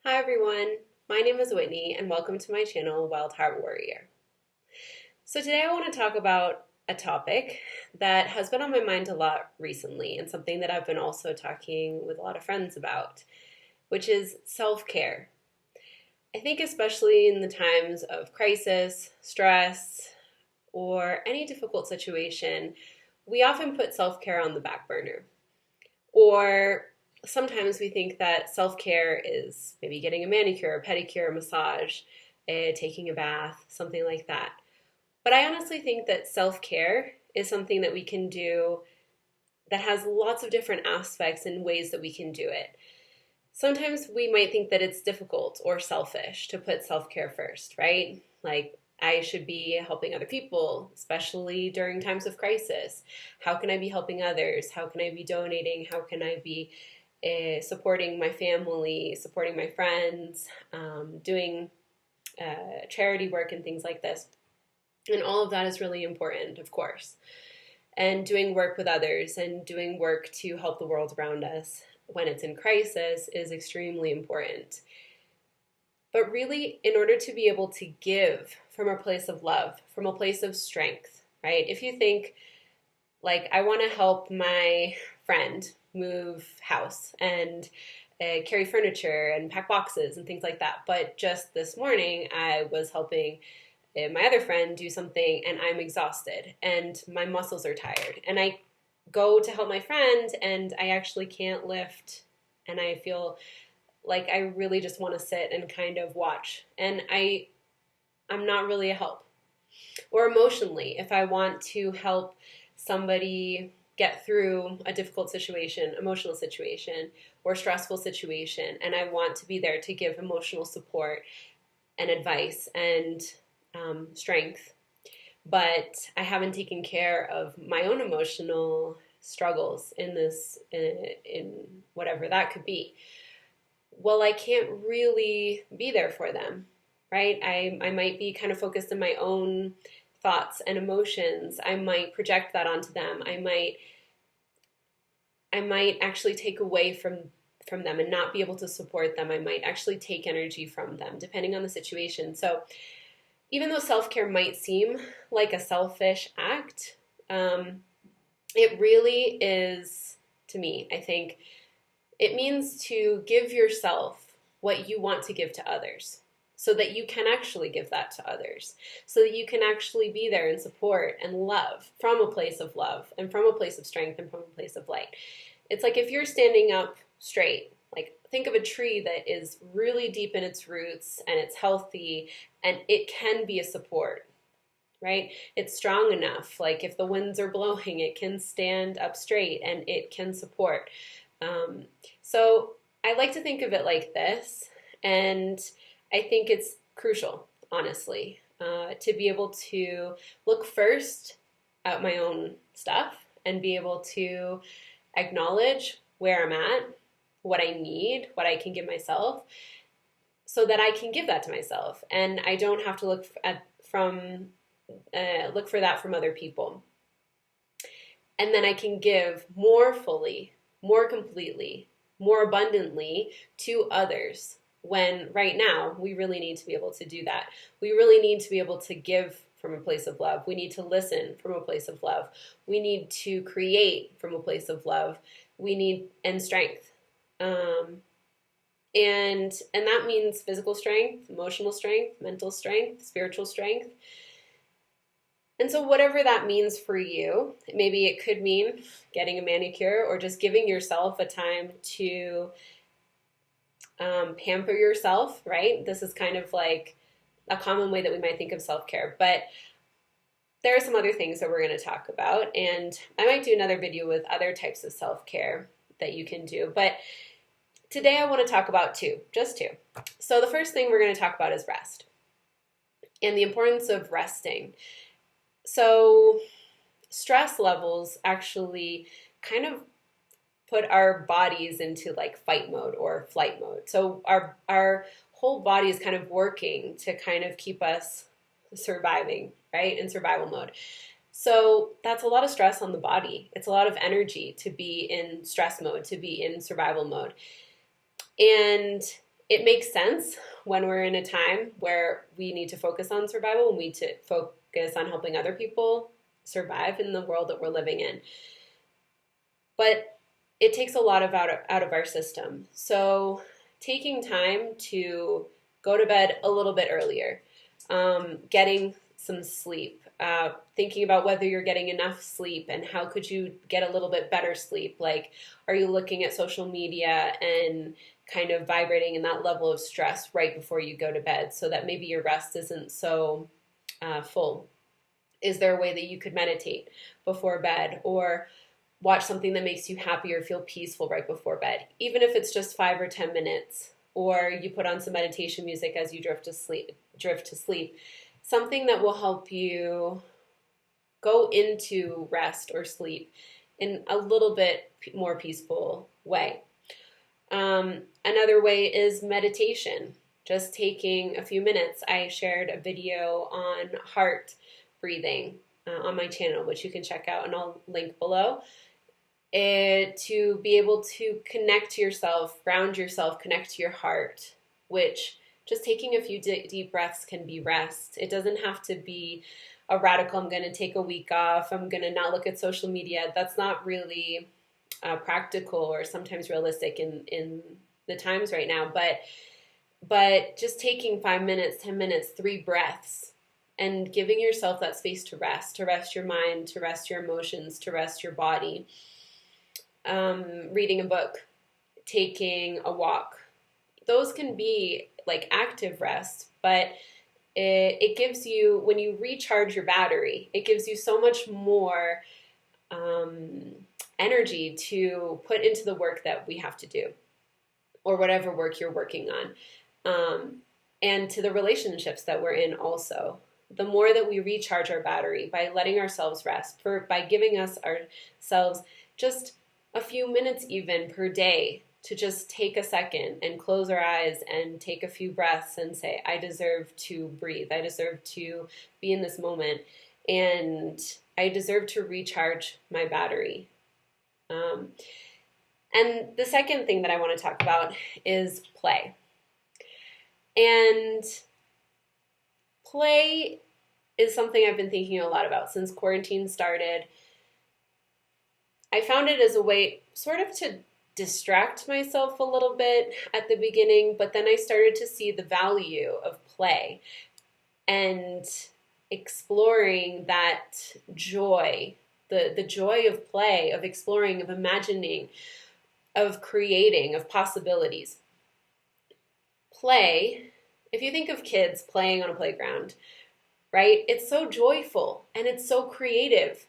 Hi everyone, my name is Whitney and welcome to my channel Wild Heart Warrior. So today I want to talk about a topic that has been on my mind a lot recently and something that I've been also talking with a lot of friends about, which is self-care. I think especially in the times of crisis, stress, or any difficult situation, we often put self-care on the back burner. Or sometimes we think that self care is maybe getting a manicure, a pedicure, a massage, taking a bath, something like that. But I honestly think that self care is something that we can do that has lots of different aspects and ways that we can do it. Sometimes we might think that it's difficult or selfish to put self care first, right? Like, I should be helping other people, especially during times of crisis. How can I be helping others? How can I be donating? How can I be supporting my family, supporting my friends, doing charity work and things like this? And all of that is really important, of course. And doing work with others and doing work to help the world around us when it's in crisis is extremely important. But really, in order to be able to give from a place of love, from a place of strength, right? If you think, like, I want to help my friend move house and carry furniture and pack boxes and things like that, but just this morning I was helping my other friend do something and I'm exhausted and my muscles are tired. And I go to help my friend and I actually can't lift and I feel like I really just want to sit and kind of watch. And I'm not really a help. Or emotionally, if I want to help somebody get through a difficult situation, emotional situation, or stressful situation, and I want to be there to give emotional support and advice and strength, but I haven't taken care of my own emotional struggles in this, in whatever that could be. Well, I can't really be there for them, right? I might be kind of focused on my own thoughts and emotions. I might project that onto them. I might actually take away from them and not be able to support them. I might actually take energy from them, depending on the situation. So even though self-care might seem like a selfish act, it really is, to me, I think, it means to give yourself what you want to give to others so that you can actually give that to others, so that you can actually be there and support and love from a place of love and from a place of strength and from a place of light. It's like if you're standing up straight, like think of a tree that is really deep in its roots and it's healthy and it can be a support, right? It's strong enough. Like if the winds are blowing, it can stand up straight and it can support. So I like to think of it like this, and I think it's crucial, honestly, to be able to look first at my own stuff and be able to acknowledge where I'm at, what I need, what I can give myself, so that I can give that to myself, and I don't have to look for that from other people. And then I can give more fully, more completely, more abundantly to others when right now we really need to be able to do that. We really need to be able to give from a place of love. We need to listen from a place of love. We need to create from a place of love. We need and strength. And that means physical strength, emotional strength, mental strength, spiritual strength. And so whatever that means for you, maybe it could mean getting a manicure or just giving yourself a time to pamper yourself, right? This is kind of like a common way that we might think of self-care. But there are some other things that we're going to talk about. And I might do another video with other types of self-care that you can do. But today I want to talk about just two. So the first thing we're going to talk about is rest and the importance of resting. So stress levels actually kind of put our bodies into like fight mode or flight mode. So our whole body is kind of working to kind of keep us surviving, right? In survival mode. So that's a lot of stress on the body. It's a lot of energy to be in stress mode, to be in survival mode. And it makes sense when we're in a time where we need to focus on survival and we need to focus on helping other people survive in the world that we're living in. But it takes a lot of out of our system. So taking time to go to bed a little bit earlier, getting some sleep, thinking about whether you're getting enough sleep and how could you get a little bit better sleep. Like, are you looking at social media and kind of vibrating in that level of stress right before you go to bed so that maybe your rest isn't so full? Is there a way that you could meditate before bed, or watch something that makes you happy or feel peaceful right before bed, even if it's just 5 or 10 minutes, or you put on some meditation music as you drift to sleep, something that will help you go into rest or sleep in a little bit more peaceful way. Another way is meditation, just taking a few minutes. I shared a video on heart breathing on my channel, which you can check out, and I'll link below. To be able to connect to yourself, ground yourself, connect to your heart, which just taking a few deep breaths can be rest. It doesn't have to be a radical, I'm going to take a week off, I'm going to not look at social media. That's not really practical or sometimes realistic in the times right now. But just taking 5 minutes, 10 minutes, 3 breaths, and giving yourself that space to rest your mind, to rest your emotions, to rest your body. Reading a book, taking a walk. Those can be like active rest, but it gives you, when you recharge your battery, it gives you so much more energy to put into the work that we have to do, or whatever work you're working on, and to the relationships that we're in also. The more that we recharge our battery by letting ourselves rest, by giving ourselves just a few minutes even per day to just take a second and close our eyes and take a few breaths and say, I deserve to breathe. I deserve to be in this moment. And I deserve to recharge my battery. And the second thing that I want to talk about is play. And play is something I've been thinking a lot about since quarantine started. I found it as a way sort of to distract myself a little bit at the beginning, but then I started to see the value of play and exploring that joy, the joy of play, of exploring, of imagining, of creating, of possibilities. Play, if you think of kids playing on a playground, right? It's so joyful and it's so creative.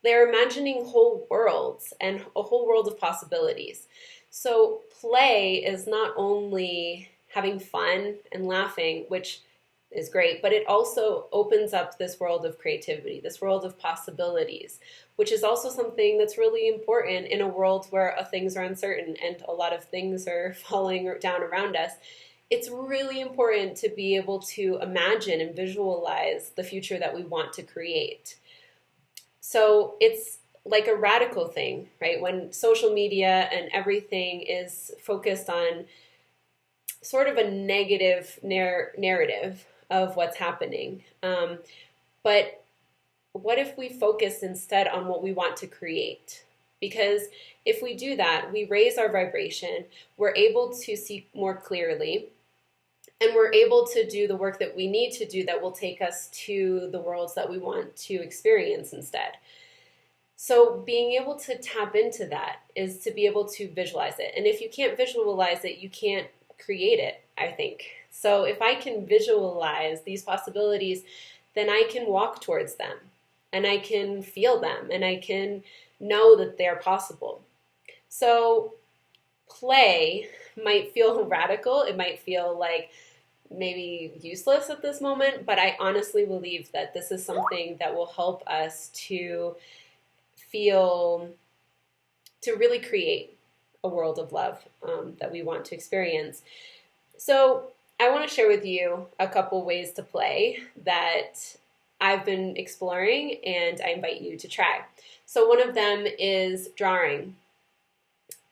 They're imagining whole worlds and a whole world of possibilities. So play is not only having fun and laughing, which is great, but it also opens up this world of creativity, this world of possibilities, which is also something that's really important in a world where things are uncertain and a lot of things are falling down around us. It's really important to be able to imagine and visualize the future that we want to create. So it's like a radical thing, right? When social media and everything is focused on sort of a negative narrative of what's happening. But what if we focus instead on what we want to create? Because if we do that, we raise our vibration, we're able to see more clearly, and we're able to do the work that we need to do that will take us to the worlds that we want to experience instead. So being able to tap into that is to be able to visualize it. And if you can't visualize it, you can't create it, I think. So if I can visualize these possibilities, then I can walk towards them, and I can feel them, and I can know that they're possible. So play might feel radical. It might feel like maybe useless at this moment, but I honestly believe that this is something that will help us to really create a world of love that we want to experience. So I want to share with you a couple ways to play that I've been exploring and I invite you to try. So one of them is drawing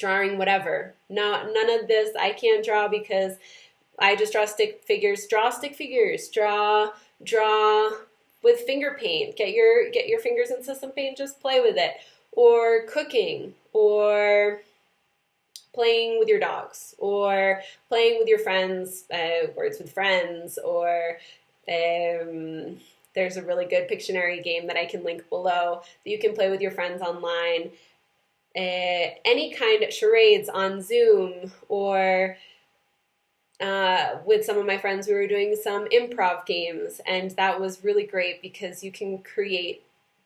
whatever. No, none of this, I can't draw because I just draw stick figures. Draw stick figures. Draw with finger paint. Get your fingers into some paint. Just play with it. Or cooking. Or playing with your dogs. Or playing with your friends. Words with friends. Or there's a really good Pictionary game that I can link below that you can play with your friends online. Any kind of charades on Zoom, or with some of my friends, we were doing some improv games, and that was really great because you can create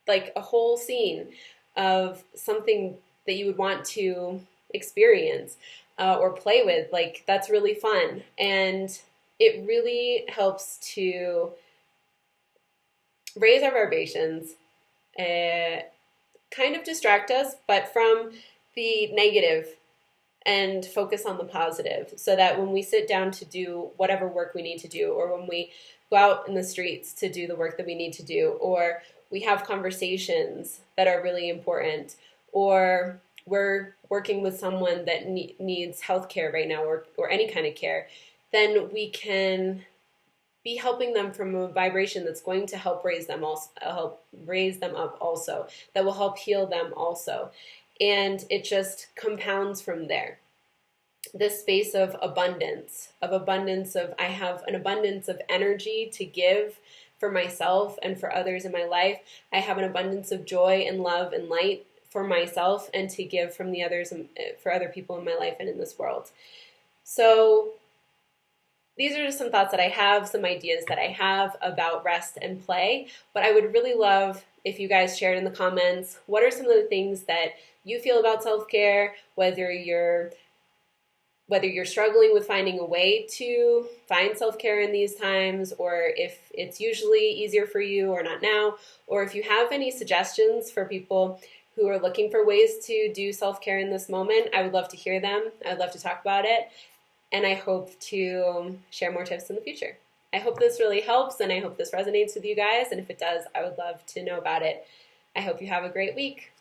like a whole scene of something that you would want to experience or play with. Like, that's really fun, and it really helps to raise our vibrations, kind of distract us, but from the negative, and focus on the positive, so that when we sit down to do whatever work we need to do, or when we go out in the streets to do the work that we need to do, or we have conversations that are really important, or we're working with someone that needs health care right now, or any kind of care, then we can be helping them from a vibration that's going to help raise them up also, that will help heal them also. And it just compounds from there. This space of abundance, I have an abundance of energy to give for myself and for others in my life. I have an abundance of joy and love and light for myself and to give from the others, for other people in my life and in this world. So these are just some thoughts that I have, some ideas that I have about rest and play, but I would really love if you guys shared in the comments, what are some of the things that you feel about self-care, whether you're struggling with finding a way to find self-care in these times, or if it's usually easier for you or not now, or if you have any suggestions for people who are looking for ways to do self-care in this moment, I would love to hear them. I would love to talk about it. And I hope to share more tips in the future. I hope this really helps, and I hope this resonates with you guys. And if it does, I would love to know about it. I hope you have a great week.